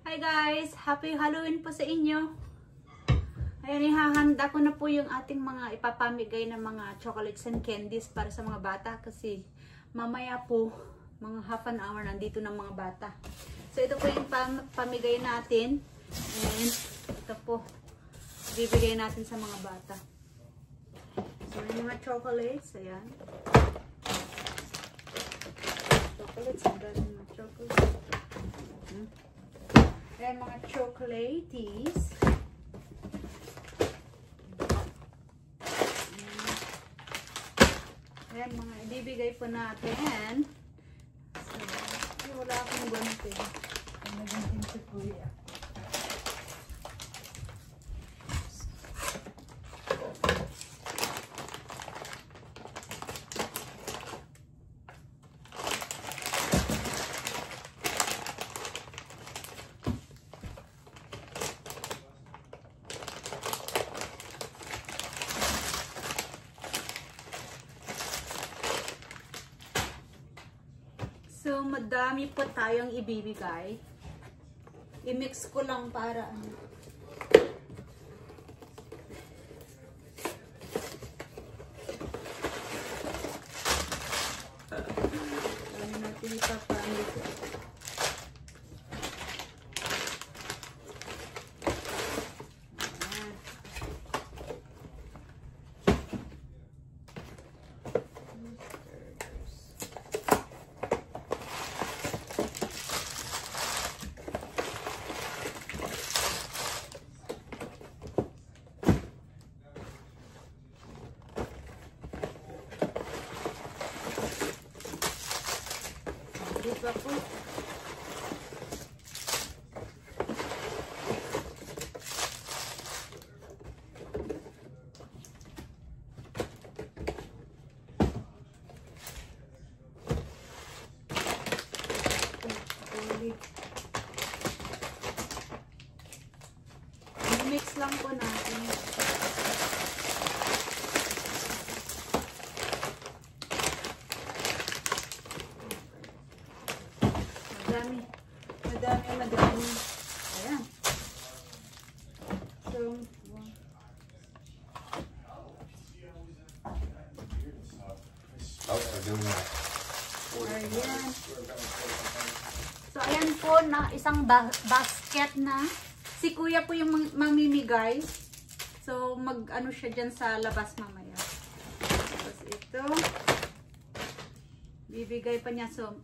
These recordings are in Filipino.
Hi guys! Happy Halloween po sa inyo! Ayan, ihahanda ko na po yung ating mga ipapamigay na mga chocolates and candies para sa mga bata kasi mamaya po, mga half an hour nandito ng mga bata. So ito po yung pamigay natin and ito po, bibigay natin sa mga bata. So yung mga chocolates, ayan. Chocolates, ang dami mga chocolates. Ayan, mga chocolates. Ayan, mga ibibigay po natin. So, wala akong ganito. Naging si Kuya. So, madami po tayong ibibigay. I-mix ko lang para ano. Ano natin ipapamit. Diba po? Mix lang po natin. Madami. Ayan. So, ayan. So, ayan po na isang basket na. Si Kuya po yung mamimigay. So, mag-ano siya dyan sa labas mamaya. Tapos ito. Bibigay pa niya. So,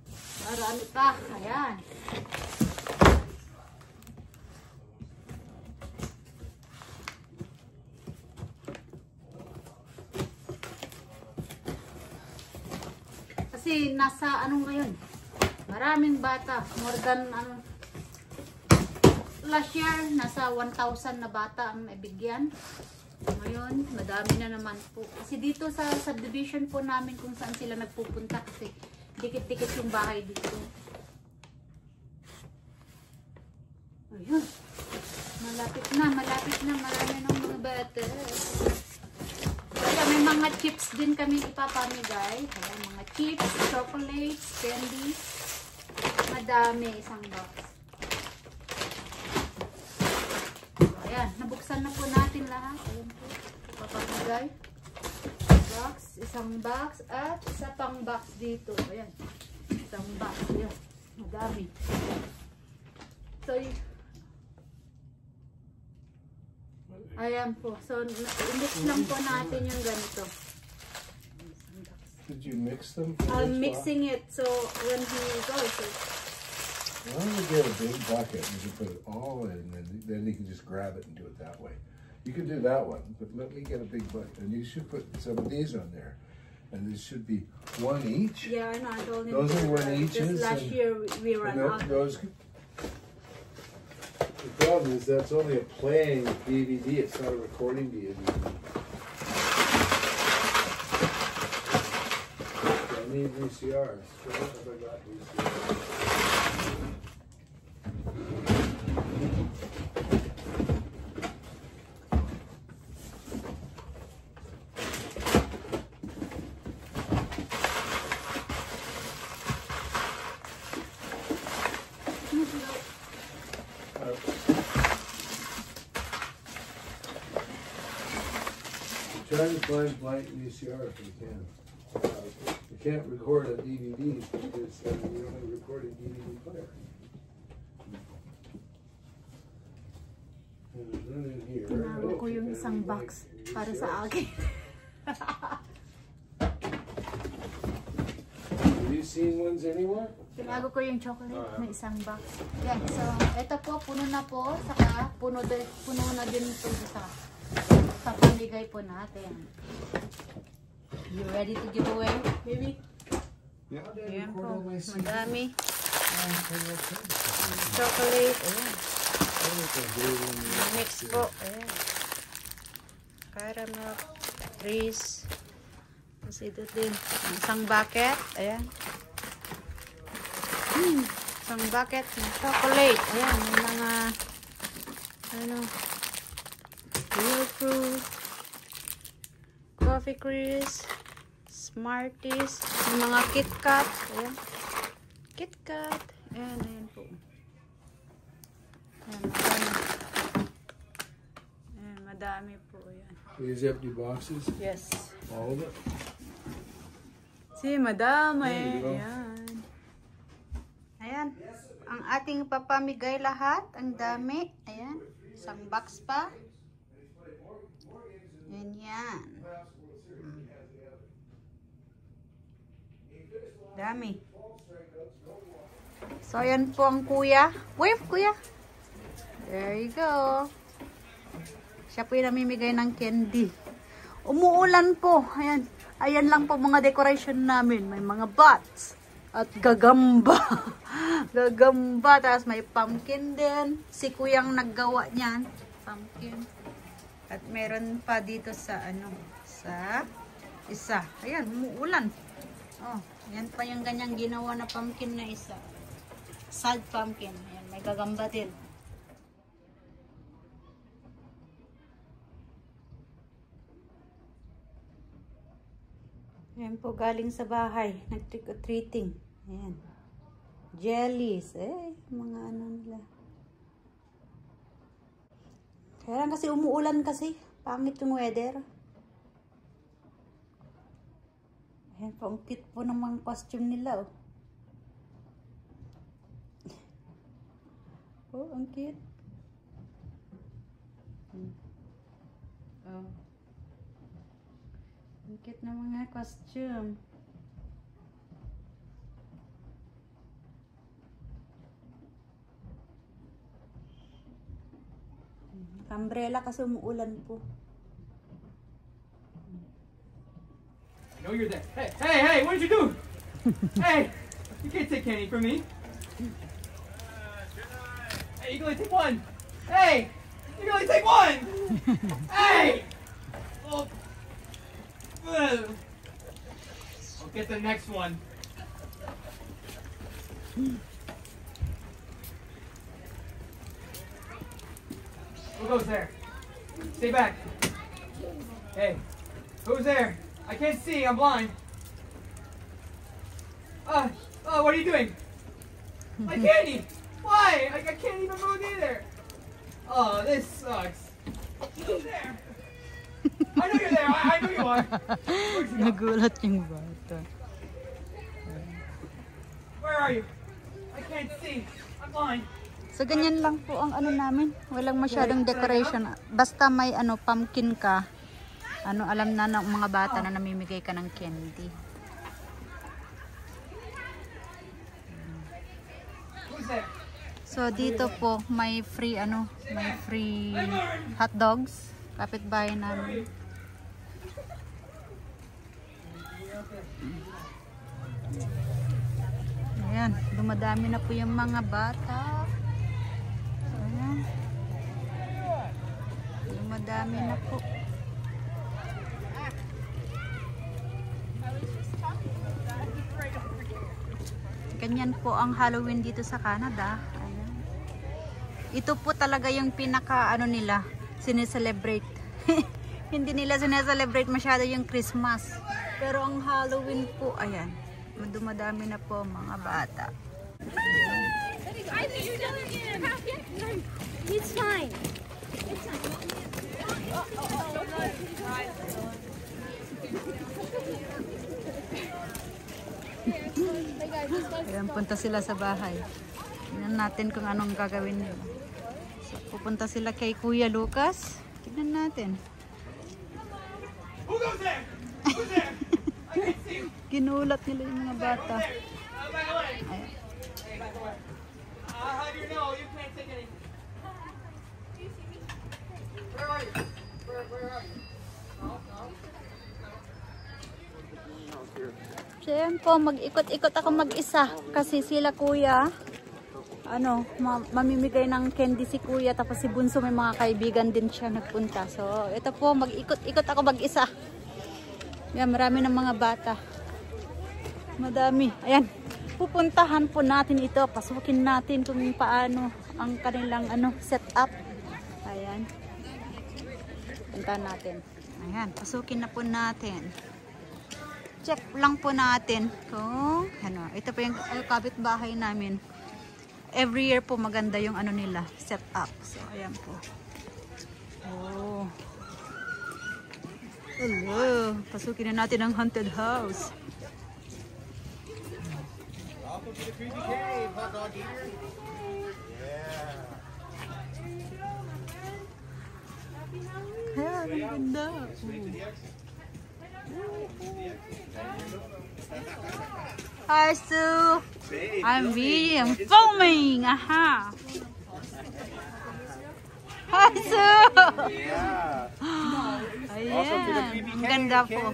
para ano pa. Ayan. Kasi nasa ano ngayon, maraming bata, more than ano, last year nasa 1,000 na bata ang nabigyan. Ngayon madami na naman po kasi dito sa subdivision po namin kung saan sila nagpupunta kasi dikit-dikit yung bahay dito. Ayun, malapit na marami ng mga bata. Kaya may mga chips din kami ipapamigay. Ayan, mga chips, chocolates, candies. Madami, isang box. So, ayan, nabuksan na po natin lahat. Ayan po, ipapamigay. Isang box, at isa pang box dito. Ayan, isang box. Ayan, madami. So, ayan po. So, mix lang po natin yung ganito. Did you mix them? I'm mixing it so when he goes. Why don't you get a big bucket and you put it all in, and then you can just grab it and do it that way. You can do that one, but let me get a big bucket. And you should put some of these on there. And this should be one each. Yeah, I know. I told him those are one each. Just last year we ran out. The problem is that's only a playing DVD. It's not a recording DVD. I need VCRs. Sure, I got VCRs. Try to find blank VCR if you can. You can't record a DVD because you only record a DVD player. And there's none in here. Tinago ko yung isang box para sa akin. Have you seen ones anywhere? Tinago ko yung chocolate na isang box. Yan, so ito po, puno na po. Saka puno na din ito sa pamigay po natin. You ready to give away, baby? Yeah. Ayan po, madami. Chocolate, ayan. Mix po, ayan. Caramel, trees. Kasi ito din, isang bucket, ayan. Isang bucket ng chocolate. Ayan, may mga ano, real fruit, coffee crisp, Smarties, may mga KitKat. Ayan. KitKat. Ayan, ayan po. Ayan, madami. Ayan, madami po. Ayan. These empty boxes? Yes. All of it? Si madami. There you go. Ayan. Ayan. Ang ating papamigay lahat. Ang dami. Ayan. Isang box pa. Ayan yan. Dami. So, ayan po ang kuya. Wave, kuya. There you go. Siya po yung namimigay ng candy. Umuulan po. Ayan. Ayan lang po mga decoration namin. May mga bats. At gagamba. Gagamba. Tapos may pumpkin din. Si kuyang naggawa niyan. Pumpkin. At meron pa dito sa ano. Sa isa. Ayan. Umuulan. Oh. Yan pa yung ganyang ginawa na pumpkin na isa. Sad pumpkin. Ayan. May gagamba din. Ayan po, galing sa bahay. Nag-trick or treating. Ayan. Jellies. Eh, mga ano nila. Kaya lang kasi umuulan kasi. Pangit yung weather. Ayan po, ang cute po ng mga costume nila. Oh, oh ang cute. Oh. Ang cute na mga costume. Umbrella kasi umuulan po. I know you're there. Hey, hey, hey, what did you do? Hey, you can't take candy from me. Hey, you can only take one. Hey, you can only take one. Hey! Oh. I'll get the next one. Who goes there? Stay back. Hey, who's there? I can't see, I'm blind. What are you doing? My candy! Why? I can't even move either. Oh, this sucks. Who's there? I know you're there. I know you are. Where'd you go? Nagulat yung bata. Where are you? I can't see. I'm blind. So, ganyan lang po ang ano namin. Walang masyadong decoration. Basta may ano, pumpkin ka. Ano, alam na ng mga bata na namimigay ka ng candy. Who's there? So, dito po, may free, ano, may free hot dogs. Kapitbahay namin. Ayan, dumadami na po yung mga bata. Ayan. Dumadami na po. Ganyan po ang Halloween dito sa Canada. Ayan. Ito po talaga yung pinaka ano nila, sineselebrate. Hindi nila sineselebrate masyado yung Christmas. Pero ang Halloween po, ayan, dumadami na po mga bata. Pupunta sila sa bahay. Tignan natin kung anong gagawin nila. So, pupunta sila kay Kuya Lucas. Tignan natin. Who goes there? Who's there? I can't see you. Ginulat nila yung mga bata. By the way. Ayan. Hey, by the way. How do you know you can't take anything? Where are you? Where are you? No. So yan po, mag-ikot-ikot ako mag-isa. Kasi sila kuya, mamimigay ng candy si kuya. Tapos si Bunso may mga kaibigan din siya nagpunta. So ito po, mag-ikot-ikot ako mag-isa. Yan, marami ng mga bata. Madami. Ayan, pupuntahan po natin ito. Pasukin natin kung paano ang kanilang setup. Ayan. Puntahan natin. Ayan, pasukin na po natin. Check lang po natin kung ito po yung kapitbahay namin. Every year po maganda yung nila, set up. So ayan po. Oh. Hello. Pasukin na natin ang haunted house. Welcome to the creepy cave, hot dog eater. Yeah. Ayan, ang ganda. Hi, Sue. I'm filming. Aha. Hi, Sue. Yeah. Ayan. Ang ganda po.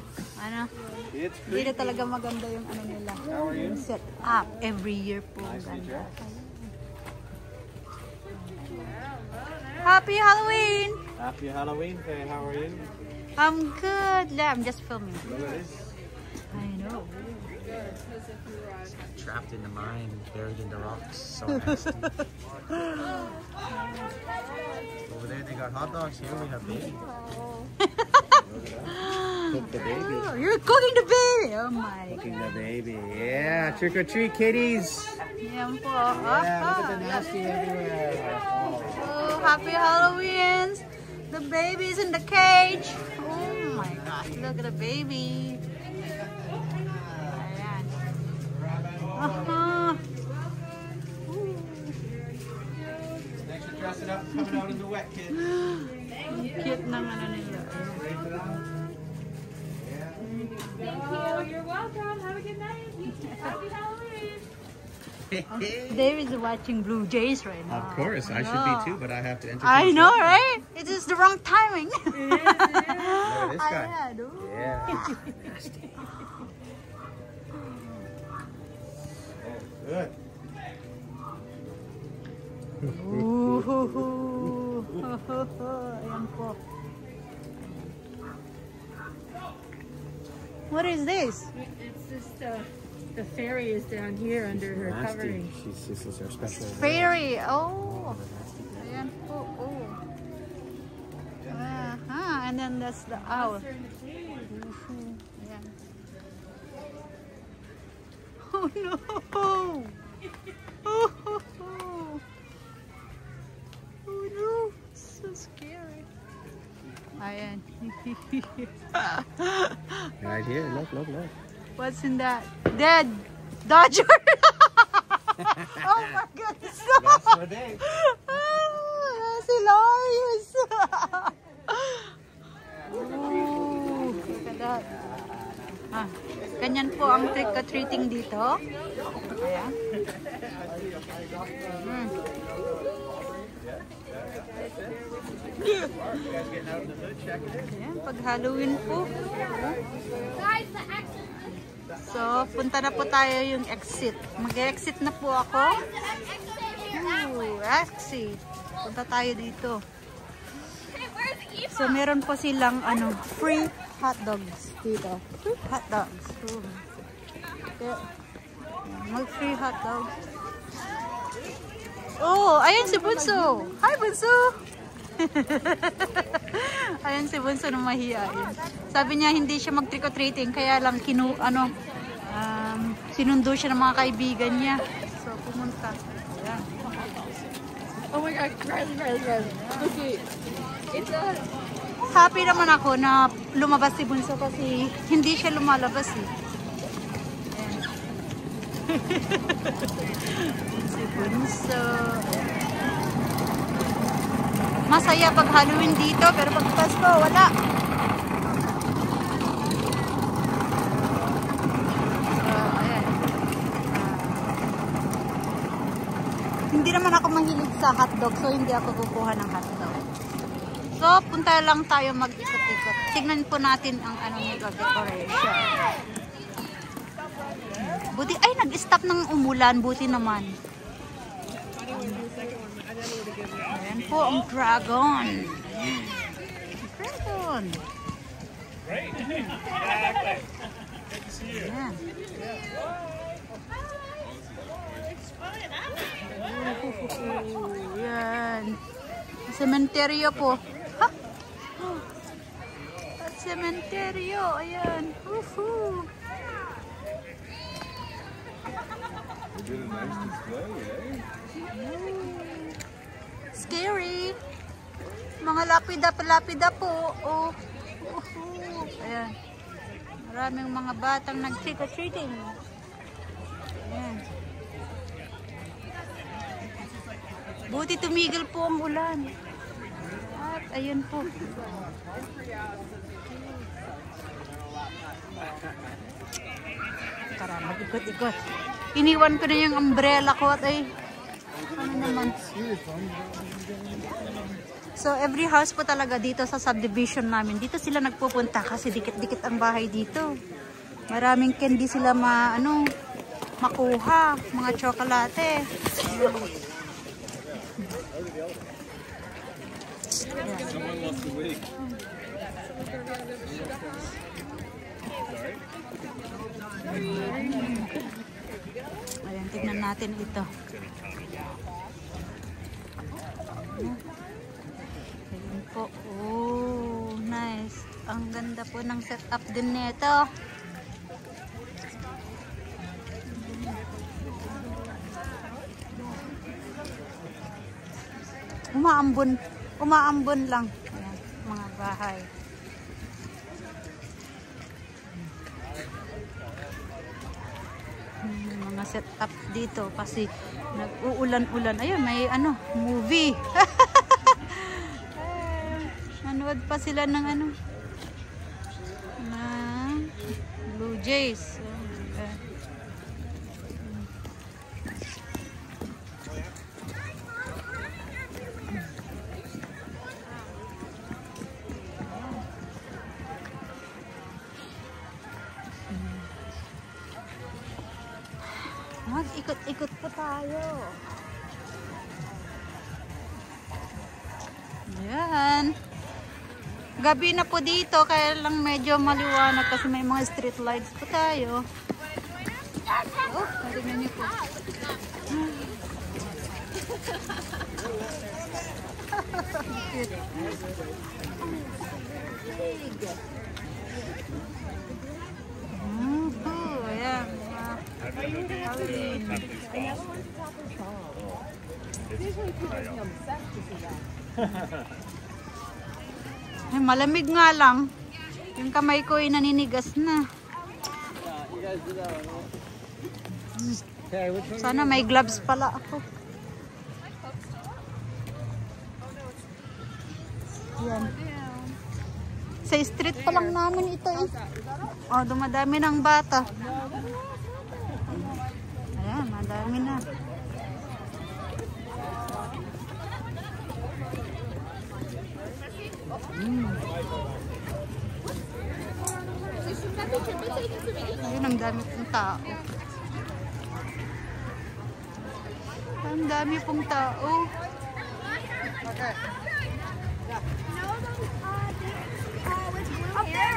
Dito talaga maganda yung nila. Yung set up. Every year po. Ang ganda. Happy Halloween. Happy Halloween, Faye. How are you? I'm good. I'm just filming. Look at this. I know. Trapped in the mine, buried in the rocks. So nasty. Over there they got hot dogs. Here we have baby. Cook the baby. Oh, you're cooking the baby. Oh my. Cooking the baby. Yeah, trick or treat, kitties. Yan po. Yeah, look at the nasty everywhere. Oh, happy Halloween. The baby's in the cage. Oh my gosh, look at the baby. Ayan. Thanks for dressing up and coming out in the wet, kid. Cute ng nila. Thank you. You're welcome. Have a good night. Happy Halloween. David's watching Blue Jays right now. Of course, I should be too, but I have to entertain. I know, right? It is the wrong timing. Look at this guy. Ayan, oh. Yeah. Good. Ayan po. What is this? It's just the fairy is down here under her covering. This is our special. Fairy. Oh. Ayan po. Oh. And then that's the owl. Ayan. Oh no. Oh no. So scary. Ayan. Right here. Look. What's in that? Dead Dodger. Oh my goodness. That's for day. That's hilarious. Ooh, look at that. Ganyan po ang trick-or-treating dito. Ayan. Ayan, pag Halloween po. So, punta na po tayo yung exit. Mag-exit na po ako. Ooh, exit. Punta tayo dito. So, meron po silang free hot dogs dito. Free hot dogs. Mag-free hot dogs. Oh, ayan si Bunso. Hi, Bunso. Ayan si Bunso na mahihain. Sabi niya hindi siya mag-trick-or-treating, kaya lang sinundo siya ng mga kaibigan niya. So, pumunta. Ayan. Oh my God, Riley. Okay. It's a... Happy naman ako na lumabas si Bunso kasi hindi siya lumalabas eh. Ayan. Si Bunso. Masaya pag Halloween dito, pero pag Pasko, wala. So, ayan. Hindi naman ako mahilig sa hotdog, so hindi ako kukuha ng hotdog. So, punta lang tayo mag-ikot-ikot. Tignan po natin ang decoration. Buti, ay, nag-stop ng umulan. Buti naman. Ayan po ang dragon. Dragon. Ayan. Ayan. Sementeryo po. Ha? At sementeryo. Ayan. Woohoo. Did a nice display, eh? Scary. Mga lapida po. Oh. Ayan. Maraming mga batang nag-trick-or-treating. Ayan. Buti tumigil po ang ulan. At ayun po. Tara, mag-ikot-ikot. Iniwan ko na yung umbrella ko at ay ano naman. So every house po talaga dito sa subdivision namin, dito sila nagpupunta kasi dikit-dikit ang bahay dito. Maraming candy sila makuha, mga tsokolate. Someone lost the wig. Ayan, tignan natin ito. Ayan po. Oh, nice. Ang ganda po ng setup din nito. Umaambon lang. Ayan, mga bahay. Mga setup dito kasi nag-uulan-ulan. Ayun, may movie. Nanood pa sila ng na Blue Jays. Mag-ikot-ikot po tayo. Ayan. Gabi na po dito, kaya lang medyo maliwanag kasi may mga street lights po tayo. Oh, tingnan niyo po. Ayan. Ay, malamig nga lang. Yung kamay ko ay naninigas na. Sana may gloves pala ako. Yan. Sa street pa lang namin ito eh. Oh, dumadami ng bata. Ayan, madami na. Ayun, ang dami pong tao. Ang dami pong tao.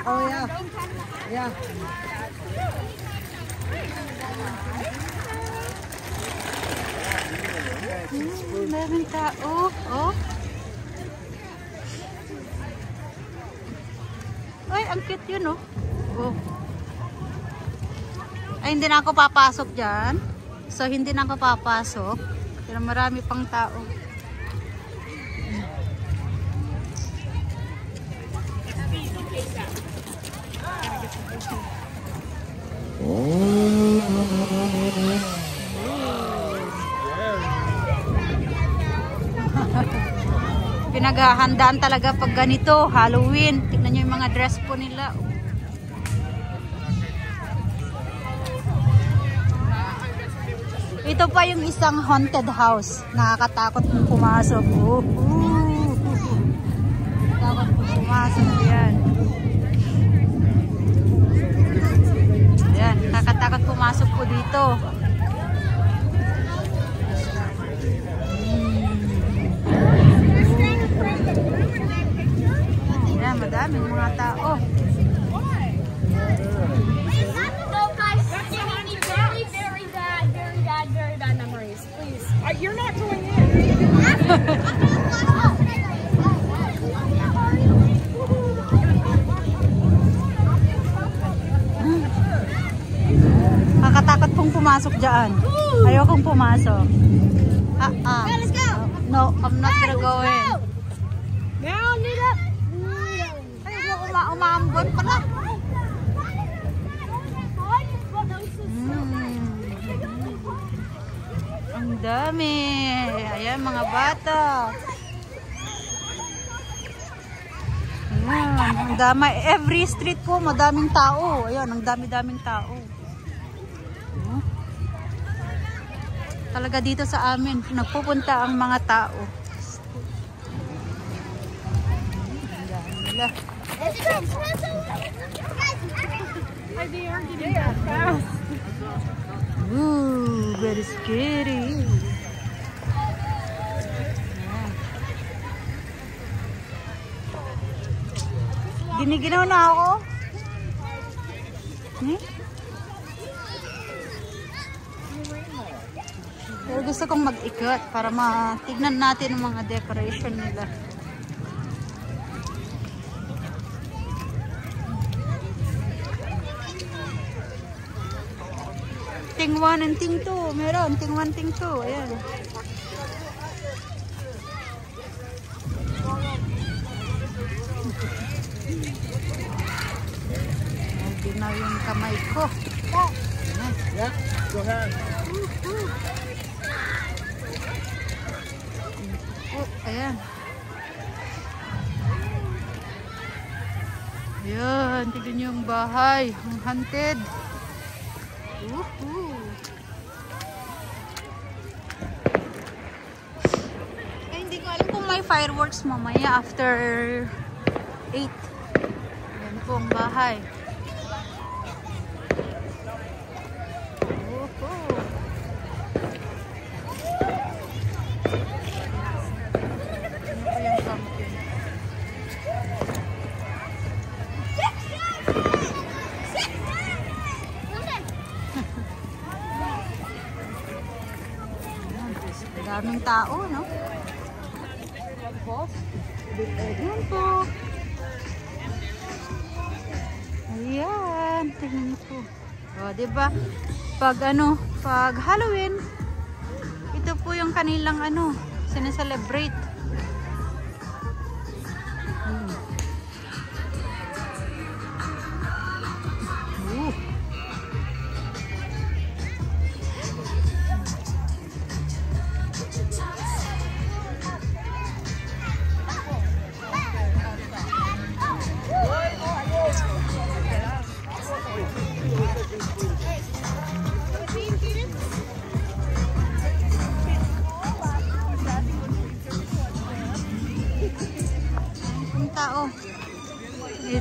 Oh yeah. Yeah. Maraming tao. Oh. Ay, ang cute yun, oh. Oh. Ay, hindi na ako papasok dyan. So, hindi na ako papasok. Pero marami pang tao. Oh. Pinaghahandaan talaga pag ganito, Halloween. Tignan nyo yung mga dress po nila. Ito pa yung isang haunted house. Nakakatakot mong pumasok. Takot mong pumasok. Yan. Yan. Nakakatakot pumasok po dito. Yan. Madaming mga tao. You're not going in. Nakakatakot pong pumasok dyan. Ayokong pumasok. Let's go. No, I'm not gonna go in. Now, Nita. Ay, umaambon pala. Ang dami. Ayan, mga bata. Ayan, ang dami. Every street po, madaming tao. Ayan, ang dami-daming tao. Talaga dito sa amin, nagpupunta ang mga tao. Ang dami nila. They are getting that fast. Ooh, very scary. Giniginaw na ako. Pero gusto kong mag-ikot para matignan natin ang mga decoration nila. Ting 1 and ting 2. Meron. Ting 1, ting 2. Ayan. Ginaw yung kamay ko. Yeah, go ahead. Oh, ayan. Ayan. Tignan nyo yung bahay. Ang haunted. Eh, hindi ko alam kung may fireworks mamaya after 8. Ayan po ang bahay. Daming tao, no? Ayan po. Ayan. Tingnan niyo po. O, diba? Pag Halloween, ito po yung kanilang sineselebrate. Tao.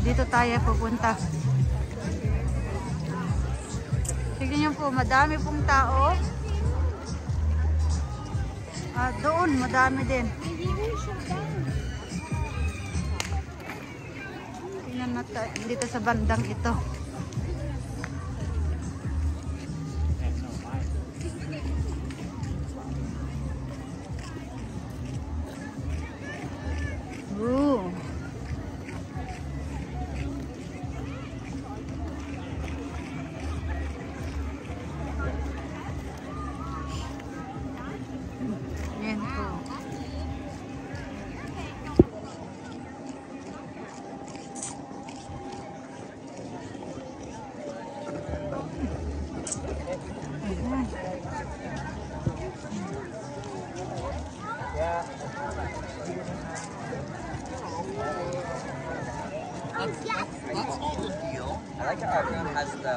Dito tayo pupunta. Tignan niyo po, madami pong tao. Doon, madami din. Tingnan natin dito sa bandang ito. That's all the deal. I like how everyone has the.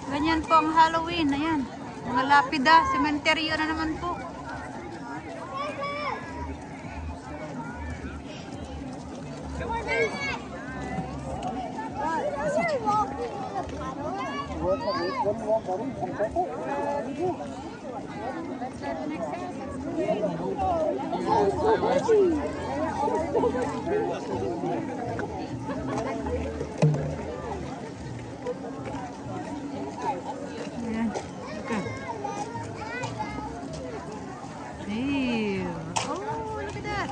Ganyan po ang Halloween. Ayan. Mga lapida. Sementeryo na naman po. Ayan. Okay. Ew. Oh, look at that.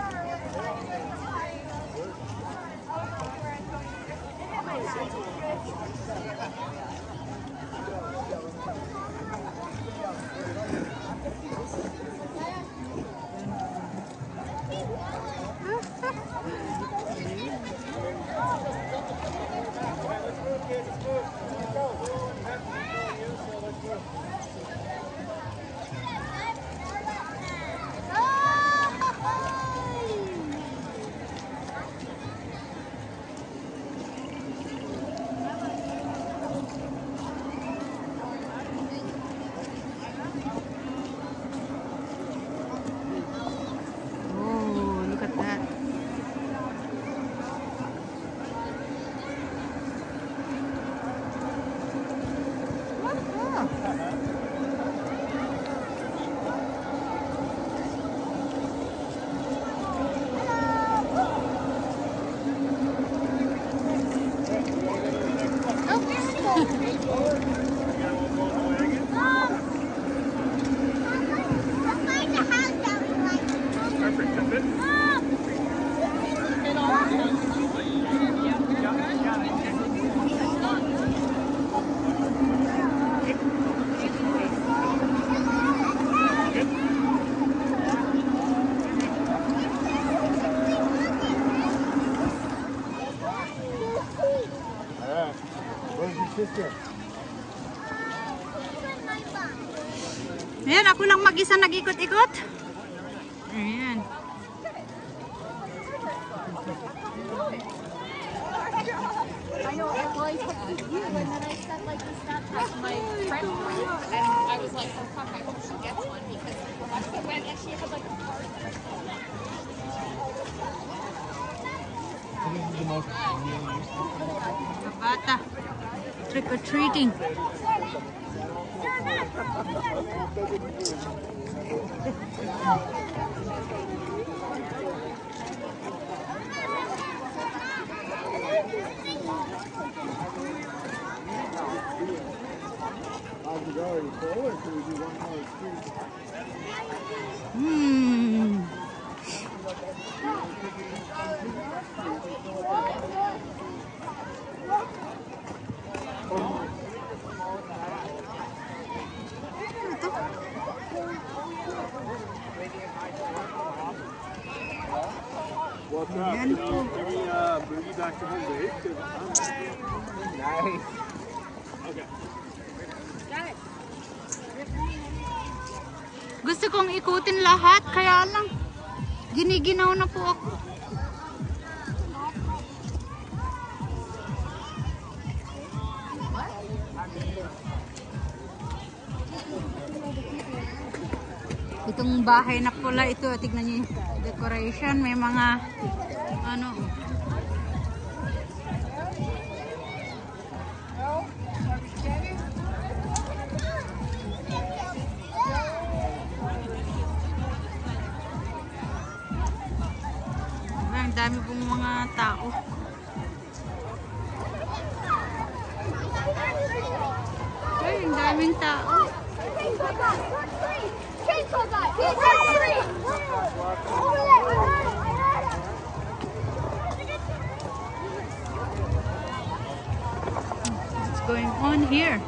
Oh, look at that. Where's your sister? Ayan, ako lang mag-isa nag-ikot-ikot. Ayan. I know, I always look at you, and then I said, like, the Snapchat to my friend group, and I was like, oh, fuck, I hope she gets one, because she went and she had, like, a card. Bata. Trick or treating. What's up? Ayan po. Can we bring you back to home base? Nice. Gusto kong ikutin lahat, kaya lang giniginaw na po ako. Itong bahay na pula ito, tignan niyo yung decoration, may mga ano. Ang dami pong mga tao. Ay, ang daming tao. What's going on here?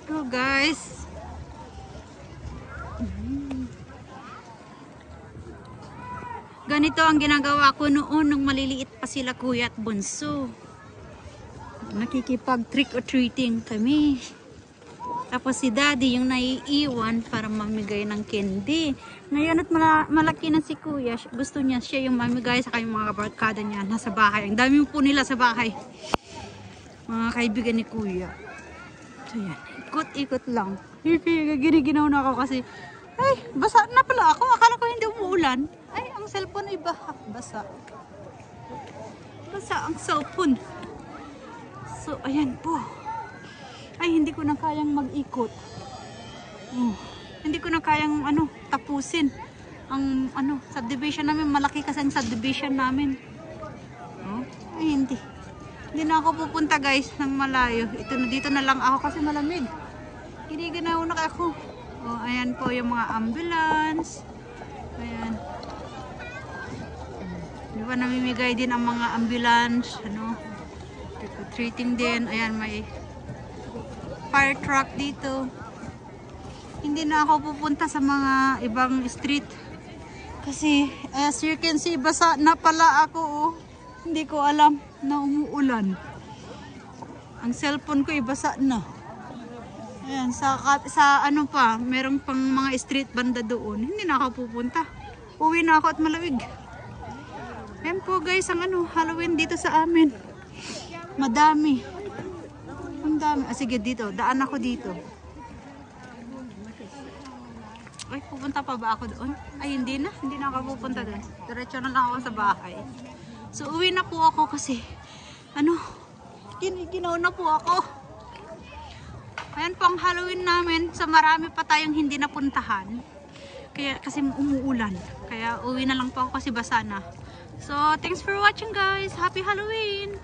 Oh guys. Ganito ang ginagawa ko noon nung maliliit pa sila kuya at bunso. Nakikipag trick or treating kami. Tapos si daddy yung naiiwan para mamigay ng candy. Ngayon at malaki na si kuya, gusto niya siya yung mamigay sa kanyang mga barkada niya nasa bahay. Ang dami po nila sa bahay. Mga kaibigan ni kuya. So yan, ikot-ikot lang. Giniginaw na ako kasi, ay, basa na pala ako. Akala ko hindi umuulan. Ay, ang cellphone ay basa. Basa ang cellphone. So, ayan po. Ay, hindi ko na kayang mag-ikot. Hindi ko na kayang, tapusin. Ang, subdivision namin. Malaki kasi ang subdivision namin. Ay, hindi. Hindi na ako pupunta, guys, ng malayo. Dito na lang ako kasi malamig. Giniganaw na ako. Ayan po yung mga ambulance. Ayan. Di ba namimigay din ang mga ambulance, treating din. Ayan, may fire truck dito. Hindi na ako pupunta sa mga ibang street. Kasi, as you can see, basa na pala ako. Hindi ko alam na umuulan. Ang cellphone ko ibasa na. Ayan, merong pang mga street banda doon. Hindi na ako pupunta. Uwi na ako at malamig. Ayan po guys, ang Halloween dito sa amin. Madami. Ang dami. Sige dito, daan ako dito. Ay, pupunta pa ba ako doon? Ay, hindi na ako pupunta doon. Diretso na lang ako sa bahay. So, uwi na po ako kasi, ginaw na po ako. Ayan po ang Halloween namin. So, marami pa tayong hindi napuntahan. Kasi umuulan. Kaya, uwi na lang po ako kasi basa na. So, thanks for watching guys. Happy Halloween!